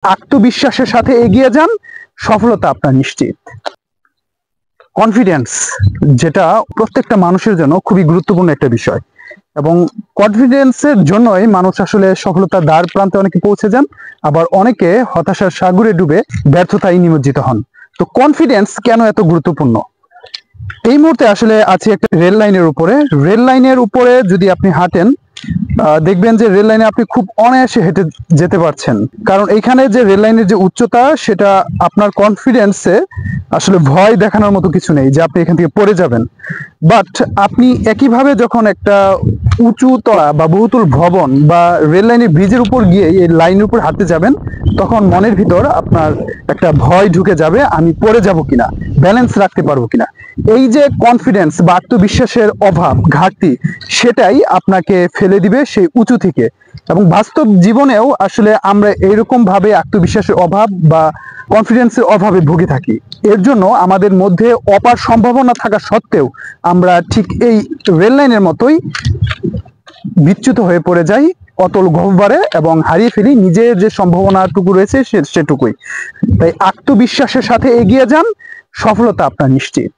আত্মবিশ্বাসের সাথে এগিয়ে যান, সফলতা আপনার নিশ্চিত। কনফিডেন্স, যেটা প্রত্যেকটা মানুষের জন্য খুবই গুরুত্বপূর্ণ একটা বিষয়, এবং কনফিডেন্সের জন্যই মানুষ আসলে সফলতার দ্বার প্রান্তে অনেকে পৌঁছে যান, আবার অনেকে হতাশার সাগরে ডুবে ব্যর্থতায় নিমজ্জিত হন। তো কনফিডেন্স কেন এত গুরুত্বপূর্ণ? এই মুহূর্তে আসলে আছে একটা রেল লাইনের উপরে। রেল লাইনের উপরে যদি আপনি হাঁটেন, দেখবেন যে রেল লাইনে আপনি খুব অনায়াসে হেঁটে যেতে পারছেন, কারণ এইখানে যে রেল লাইনের যে উচ্চতা, সেটা আপনার কনফিডেন্সে আসলে ভয় দেখানোর মতো কিছু নেই যে আপনি এখান থেকে পড়ে যাবেন। বাট আপনি একইভাবে যখন একটা উঁচু তলা বা বহুতল ভবন বা রেল লাইনের ব্রিজের উপর গিয়ে এই লাইনের উপর হাঁটতে যাবেন, তখন মনের ভিতর আপনার একটা ভয় ঢুকে যাবে, আমি পড়ে যাব কিনা, ব্যালেন্স রাখতে পারবো কিনা। এই যে কনফিডেন্স বা আত্মবিশ্বাসের অভাব, ঘাটতি, সেটাই আপনাকে ফেলে দিবে সেই উঁচু থেকে। এবং বাস্তব জীবনেও আসলে আমরা এইরকম ভাবে আত্মবিশ্বাসের অভাব বা কনফিডেন্সের অভাবে ভুগে থাকি। এর জন্য আমাদের মধ্যে অপার সম্ভাবনা থাকা সত্ত্বেও আমরা ঠিক এই রেল লাইনের মতোই বিচ্যুত হয়ে পড়ে যাই অতল গহ্বরে, এবং হারিয়ে ফেলি নিজের যে সম্ভাবনাটুকু রয়েছে সেটুকুই। তাই আত্মবিশ্বাসের সাথে এগিয়ে যান, সফলতা আপনার নিশ্চিত।